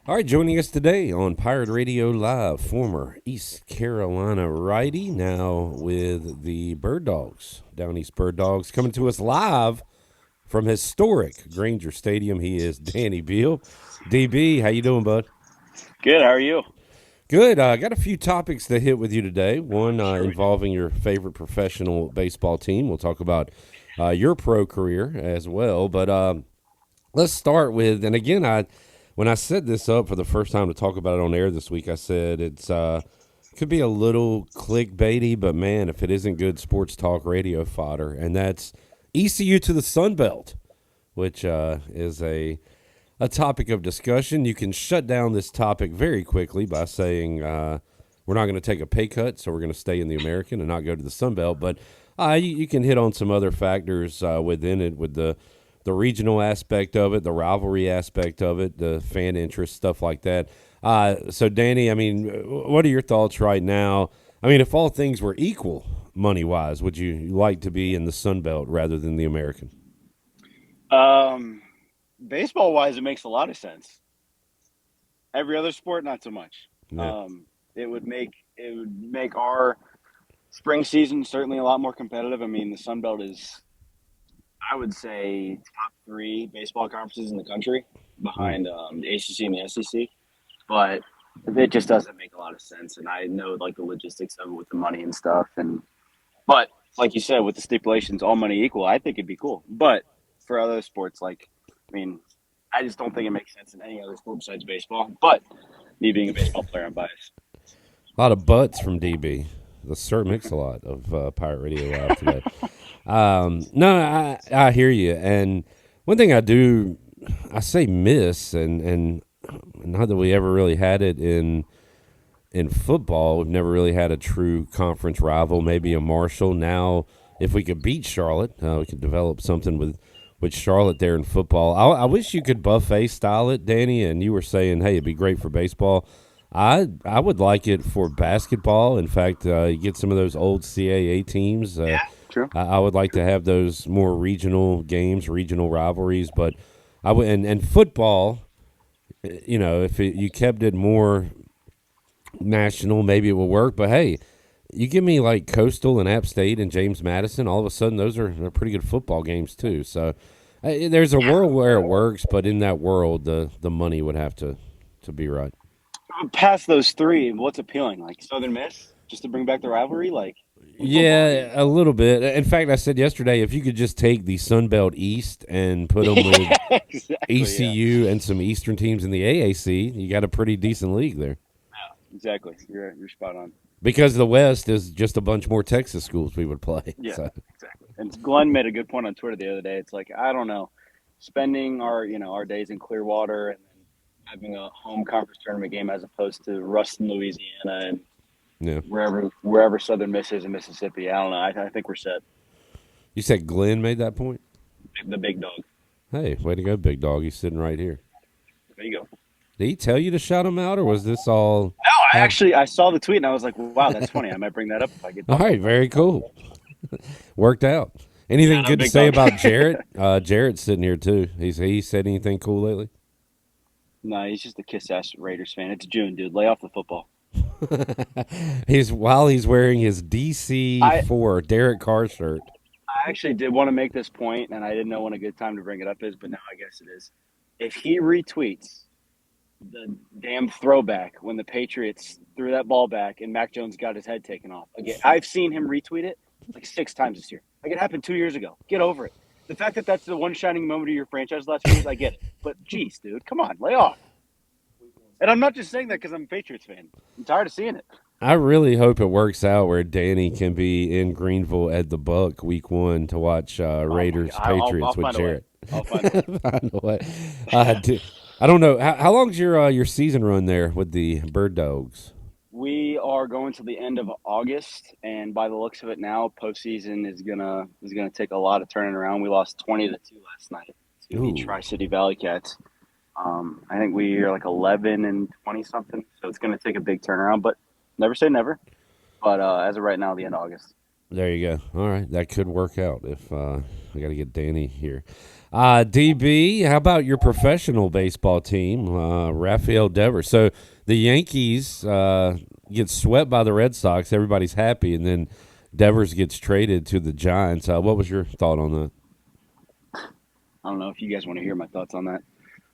All right, joining us today on Pirate Radio Live, former East Carolina righty, now with the Bird Dogs, Down East Bird Dogs, coming to us live from historic Granger Stadium. He is Danny Beal. DB, how you doing, bud? Good. How are you? Good. I got a few topics to hit with you today. One Sure we do. involving your favorite professional baseball team. We'll talk about your pro career as well. But let's start with, and again, when I set this up for the first time to talk about it on air this week, I said it's could be a little clickbaity, but man, if it isn't good sports talk radio fodder, and that's ECU to the Sun Belt, which is a topic of discussion. You can shut down this topic very quickly by saying we're not going to take a pay cut, so we're going to stay in the American and not go to the Sun Belt. But you can hit on some other factors within it, with the regional aspect of it, the rivalry aspect of it, the fan interest, stuff like that. So, Danny, I mean, what are your thoughts right now? I mean, if all things were equal money wise, would you like to be in the Sun Belt rather than the American? Um, Baseball wise, it makes a lot of sense. Every other sport, not so much. Yeah. Um, it would make our spring season certainly a lot more competitive. I mean, the Sun Belt is, I would say, top three baseball conferences in the country, Mm. behind the ACC and the SEC. But it just doesn't make a lot of sense. And I know like the logistics of it with the money and stuff. And but like you said, with the stipulations, all money equal, I think it'd be cool. But for other sports, like, I mean, I just don't think it makes sense in any other sport besides baseball. But me being a baseball player, I'm biased. A lot of butts from DB. The Sir Mix-a-Lot of Pirate Radio Live today. No, I hear you. And one thing I say miss, and not that we ever really had it in football. We've never really had a true conference rival. Maybe a Marshall. Now, if we could beat Charlotte, we could develop something with Charlotte there in football. I wish you could buffet style it, Danny. And you were saying, hey, it'd be great for baseball. I would like it for basketball. In fact, you get some of those old CAA teams. True. I would like to have those more regional games, regional rivalries. But I would, and football. If you kept it more national, maybe it will work. But hey, you give me like Coastal and App State and James Madison, all of a sudden those are pretty good football games too. So there's a world where it works, but in that world, the money would have to be right. Past those three, what's appealing? Like Southern Miss, just to bring back the rivalry, like in football. Yeah, a little bit. In fact, I said yesterday, if you could just take the Sun Belt East and put them with Yeah, exactly. Yeah, ECU and some Eastern teams in the AAC, you got a pretty decent league there. exactly. You're spot on. Because the West is just a bunch more Texas schools we would play. Yeah, So exactly. And Glenn made a good point on Twitter the other day. It's like I don't know, spending our days in Clearwater and then having a home conference tournament game as opposed to Ruston, Louisiana, and yeah, wherever Southern Miss is in Mississippi. I don't know. I think we're set. you said Glenn made that point. The big dog. Hey, way to go, big dog. He's sitting right here. There you go. Did he tell you to shout him out, or was this all? No, Have I saw the tweet and I was like, wow, that's funny. I might bring that up if I get all bumped right, up on it. very cool. Worked out. Anything Shout out, good to big say dog. about Jarrett? Jarrett's sitting here too. He said anything cool lately? No, he's just a kiss ass Raiders fan. It's June, dude. Lay off the football. He's while he's wearing his DC I four Derek Carr shirt. I actually did want to make this point, and I didn't know when a good time to bring it up is, but now I guess it is. If he retweets the damn throwback when the Patriots threw that ball back and Mac Jones got his head taken off, again, I've seen him retweet it like 6 times this year. Like it happened 2 years ago. Get over it. The fact that that's the one shining moment of your franchise the last few years, I get it. But geez, dude, come on, lay off. And I'm not just saying that because I'm a Patriots fan. I'm tired of seeing it. I really hope it works out where Danny can be in Greenville at the Buck week one to watch Oh my god, Raiders I'll Patriots with find a way. Jarrett. I'll find a way. Find a way. I don't know how long's your season run there with the Bird Dogs. We are going to the end of August, and by the looks of it now, postseason is gonna take a lot of turning around. We lost 20-2 last night to the Ooh, Tri City Valley Cats. I think we are like 11-20 something, so it's gonna take a big turnaround. But never say never. But as of right now, the end of August. There you go. All right, that could work out if I got to get Danny here. DB, how about your professional baseball team, Rafael Devers? So the Yankees get swept by the Red Sox. Everybody's happy, and then Devers gets traded to the Giants. What was your thought on that? I don't know if you guys want to hear my thoughts on that.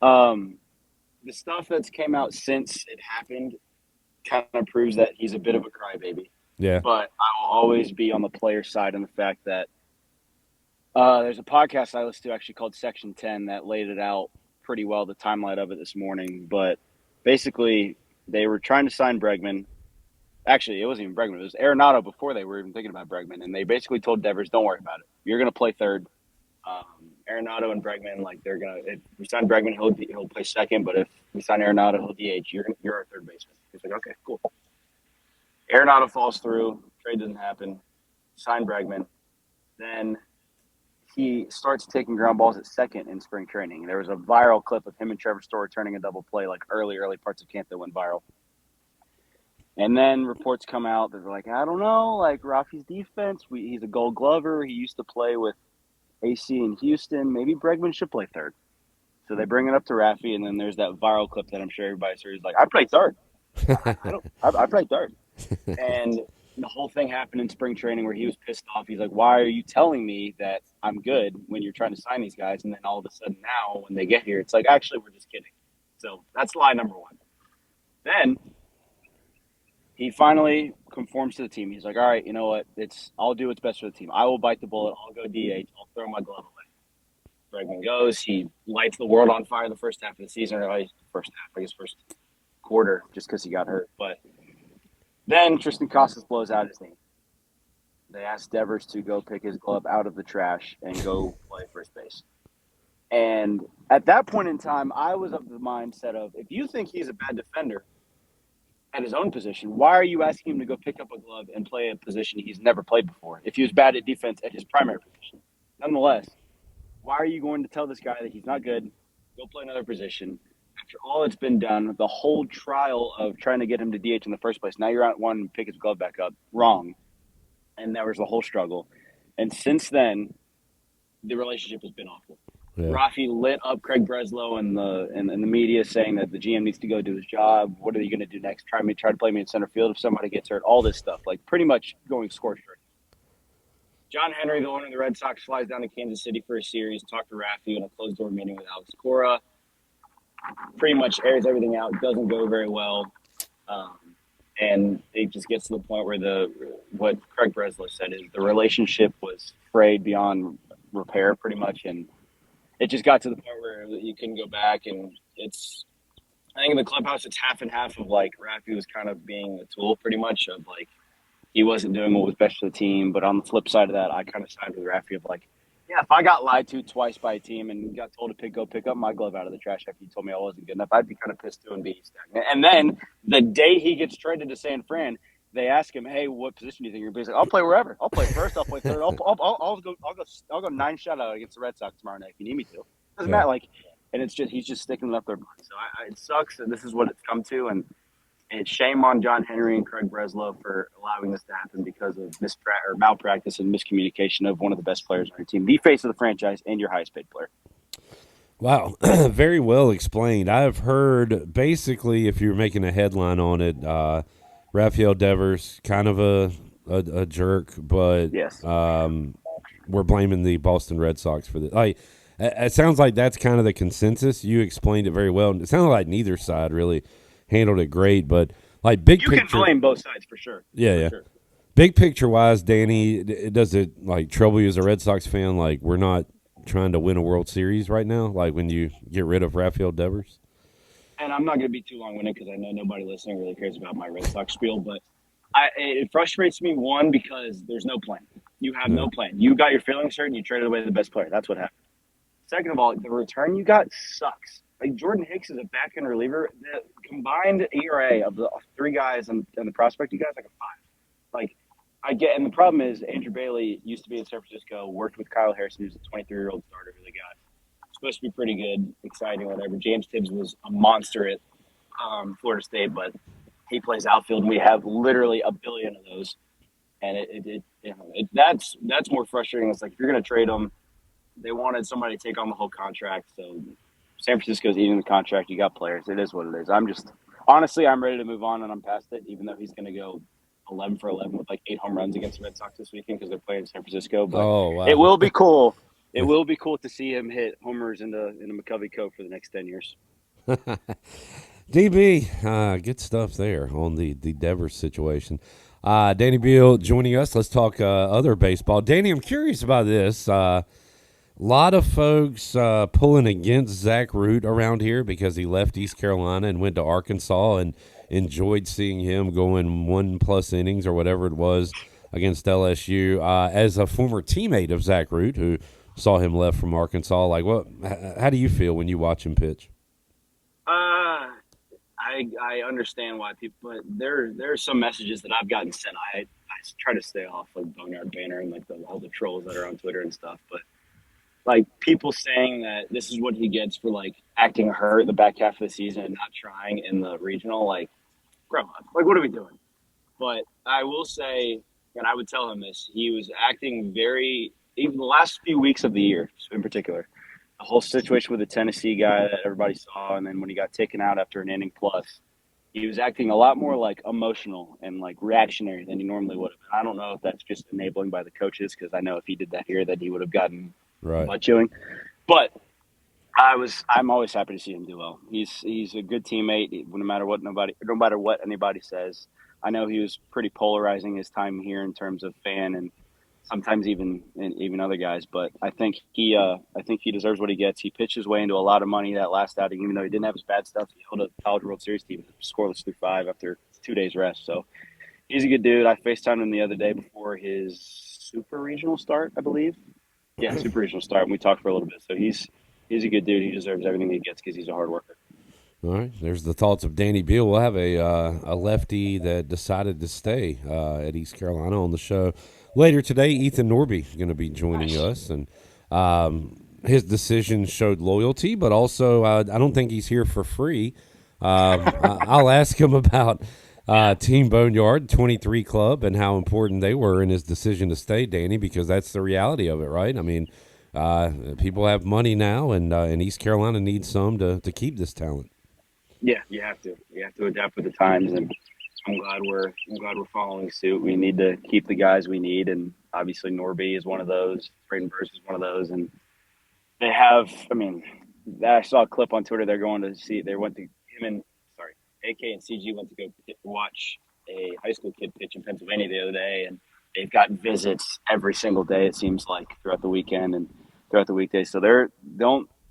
The stuff that's came out since it happened kind of proves that he's a bit of a crybaby. Yeah, But I will always be on the player side and the fact that there's a podcast I listened to actually called Section 10 that laid it out pretty well, the timeline of it this morning. But basically, they were trying to sign Bregman. Actually, it wasn't even Bregman. It was Arenado before they were even thinking about Bregman. And they basically told Devers, don't worry about it. You're going to play third. Arenado and Bregman, like they're gonna. If we sign Bregman, he'll play second. But if we sign Arenado, he'll DH. You're our third baseman. He's like, okay, cool. Arenado falls through. Trade doesn't happen. Sign Bregman. Then he starts taking ground balls at second in spring training. There was a viral clip of him and Trevor Story turning a double play, like early parts of camp that went viral. And then reports come out that they're like, I don't know, like Rafi's defense. He's a Gold Glover. He used to play with AC in Houston. Maybe Bregman should play third. So they bring it up to Rafi, and then there's that viral clip that I'm sure everybody's heard. He's like, I play third. I don't. I play third. And the whole thing happened in spring training where he was pissed off. He's like, why are you telling me that I'm good when you're trying to sign these guys? And then all of a sudden now when they get here, it's like, actually, we're just kidding. So that's lie number one. Then he finally conforms to the team. He's like, all right, you know what? I'll do what's best for the team. I will bite the bullet. I'll go DH. I'll throw my glove away. Bregman goes. He lights the world on fire the first half of the season, or first half, I guess first quarter, just because he got hurt. But then Tristan Casas blows out his knee. They asked Devers to go pick his glove out of the trash and go play first base. And at that point in time, I was of the mindset of, if you think he's a bad defender at his own position, why are you asking him to go pick up a glove and play a position he's never played before if he was bad at defense at his primary position? Nonetheless, why are you going to tell this guy that he's not good, go play another position? After all that's been done, the whole trial of trying to get him to DH in the first place, now you're out one and pick his glove back up. Wrong. And that was the whole struggle. And since then, the relationship has been awful. yeah. Rafi lit up Craig Breslow and the media saying that the GM needs to go do his job. What are you going to do next? Try to play me in center field if somebody gets hurt. All this stuff, like pretty much going scorched earth. John Henry, the owner of the Red Sox, flies down to Kansas City for a series, talk to Rafi in a closed door meeting with Alex Cora. Pretty much airs everything out. Doesn't go very well. And it just gets to the point where what Craig Breslow said is the relationship was frayed beyond repair, pretty much, and it just got to the point where you couldn't go back. And I think in the clubhouse, it's half and half of like Rafi was kind of being a tool, pretty much, of like he wasn't doing what was best for the team. But on the flip side of that, I kind of sided with Rafi of like, yeah, if I got lied to twice by a team and got told to go pick up my glove out of the trash after you told me I wasn't good enough, I'd be kind of pissed too and be stagnant. And then the day he gets traded to San Fran, they ask him, "Hey, what position do you think you're going to be?" He's like, "I'll play wherever. I'll play first. I'll play third. I'll go 9 shutout against the Red Sox tomorrow night if you need me to." Doesn't Yeah. matter. Like, and it's just he's just sticking it up their butt. So it sucks that this is what it's come to, and it's shame on John Henry and Craig Breslow for allowing this to happen because of malpractice and miscommunication of one of the best players on your team, the face of the franchise, and your highest paid player. Wow, very well explained. I've heard basically, if you're making a headline on it, Rafael Devers kind of a jerk, but Yes. we're blaming the Boston Red Sox for this. Like, it sounds like that's kind of the consensus. You explained it very well. It sounded like neither side really handled it great, but like big You picture, can blame both sides for sure. yeah, For yeah. sure. Big picture wise, Danny, does it like trouble you as a Red Sox fan? Like we're not trying to win a World Series right now. Like when you get rid of Rafael Devers. And I'm not going to be too long-winded because I know nobody listening really cares about my Red Sox spiel, but it frustrates me, one, because there's no plan. You have no plan. You got your feelings hurt and you traded away the best player. That's what happened. Second of all, the return you got sucks. Like Jordan Hicks is a back-end reliever. The combined ERA of the three guys and the prospect, you guys like a 5. Like I get, and the problem is Andrew Bailey used to be in San Francisco, worked with Kyle Harrison, who's a 23-year-old starter who they got. Supposed to be pretty good, exciting, whatever. James Tibbs was a monster at Florida State, but he plays outfield, and we have literally a billion of those. and that's more frustrating. It's like if you're going to trade him, they wanted somebody to take on the whole contract. So San Francisco's eating the contract. You got players. It is what it is. Honestly, I'm ready to move on, and I'm past it. Even though he's going to go 11 for 11 with like 8 home runs against the Red Sox this weekend because they're playing San Francisco. But Oh it wow. will be cool. It will be cool to see him hit homers in the McCovey Cove for the next 10 years. DB, good stuff there on the Devers situation. Danny Beal joining us. Let's talk other baseball. Danny, I'm curious about this. Lot of folks pulling against Zach Root around here because he left East Carolina and went to Arkansas and enjoyed seeing him going 1+ innings or whatever it was against LSU. As a former teammate of Zach Root, who saw him left from Arkansas, like how do you feel when you watch him pitch? I understand why people, but there are some messages that I've gotten sent. I try to stay off like Boneyard Banner and like all the trolls that are on Twitter and stuff. But like people saying that this is what he gets for like acting hurt the back half of the season and not trying in the regional, like grow up. Like what are we doing? But I will say, and I would tell him this, he was acting very even the last few weeks of the year in particular. The whole situation with the Tennessee guy that everybody saw, and then when he got taken out after an inning plus, he was acting a lot more like emotional and like reactionary than he normally would have. I don't know if that's just enabling by the coaches because I know if he did that here, that he would have gotten Right. butt chewing. But I'm always happy to see him do well. He's a good teammate, no matter what anybody says. I know he was pretty polarizing his time here in terms of fan and sometimes even other guys. But I think he deserves what he gets. He pitched his way into a lot of money that last outing, even though he didn't have his bad stuff. He held a College World Series team scoreless through 5 after 2 days rest. So he's a good dude. I FaceTimed him the other day before his Super Regional start, I believe. Yeah, Super Regional start, and we talked for a little bit. So he's a good dude. He deserves everything he gets because he's a hard worker. All right, there's the thoughts of Danny Beal. We'll have a lefty that decided to stay at East Carolina on the show later today. Ethan Norby is going to be joining us, and his decision showed loyalty, but also I don't think he's here for free. I'll ask him about Team Boneyard 23 Club and how important they were in his decision to stay, Danny, because that's the reality of it, right? I mean, people have money now, and East Carolina needs some to keep this talent. Yeah, you have to. You have to adapt with the times, and I'm glad we're following suit. We need to keep the guys we need, and obviously Norby is one of those. Braden Burst is one of those, and they have. I mean, I saw a clip on Twitter. They're going to see. They went to AK and CG went to go watch a high school kid pitch in Pennsylvania the other day, and they've got visits every single day. It seems like throughout the weekend and throughout the weekdays. So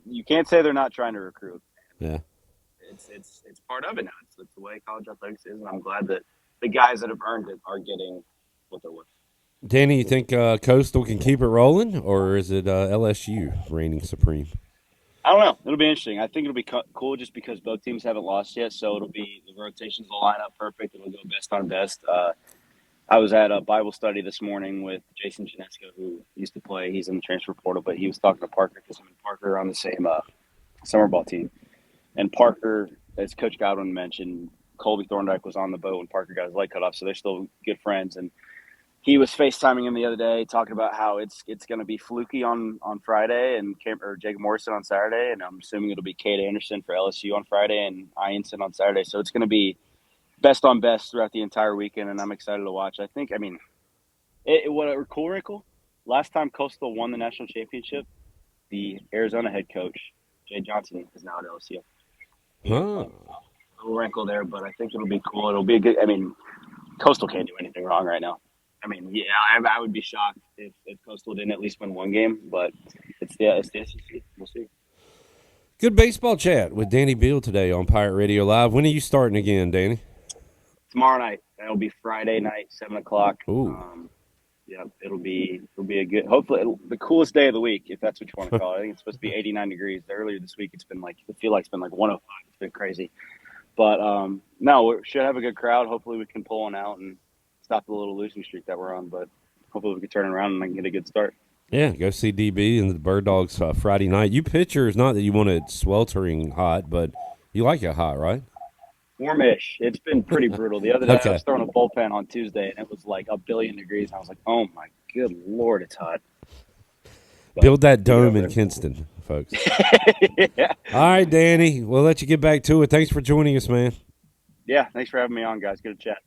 you can't say they're not trying to recruit. Yeah. It's part of it now. It's the way college athletics is, and I'm glad that the guys that have earned it are getting what they're worth. Danny, you think Coastal can keep it rolling, or is it LSU reigning supreme? I don't know. It'll be interesting. I think it'll be cool just because both teams haven't lost yet, so it'll be the rotations will line up perfect. It'll go best on best. I was at a Bible study this morning with Jason Janesco, who used to play. He's in the transfer portal, but he was talking to Parker because him and Parker are on the same summer ball team. And Parker, as Coach Godwin mentioned, Colby Thorndike was on the boat when Parker got his leg cut off, so they're still good friends. And he was FaceTiming him the other day, talking about how it's going to be Fluky on Friday and Jacob Morrison on Saturday, and I'm assuming it'll be Cade Anderson for LSU on Friday and Ianson on Saturday. So it's going to be best on best throughout the entire weekend, and I'm excited to watch. What a cool wrinkle. Last time Coastal won the national championship, the Arizona head coach, Jay Johnson, is now at LSU. Huh. A little wrinkle there, but I think it'll be cool. It'll be a good. I mean, Coastal can't do anything wrong right now. I mean, yeah, I would be shocked if Coastal didn't at least win one game, but it's the SEC. We'll see. Good baseball chat with Danny Beal today on Pirate Radio Live. When are you starting again, Danny? Tomorrow night. That'll be Friday night, 7:00. Ooh. Yeah, it'll be a good. Hopefully, the coolest day of the week, if that's what you want to call it. I think it's supposed to be 89 degrees. Earlier this week, it's been it's been like 105. It's been crazy, but no, we should have a good crowd. Hopefully, we can pull one out and stop the little losing streak that we're on. But hopefully, we can turn it around and I can get a good start. Yeah, go see DB and the Bird Dogs Friday night. You pitchers, not that you want it sweltering hot, but you like it hot, right? warmish. It's been pretty brutal. The other day I Okay. was throwing a bullpen on Tuesday and it was like a billion degrees. And I was like, oh my good Lord, it's hot. But Build that we'll get dome over in there. Kinston, folks. Yeah. All right, Danny. We'll let you get back to it. Thanks for joining us, man. Yeah. Thanks for having me on, guys. Good to chat.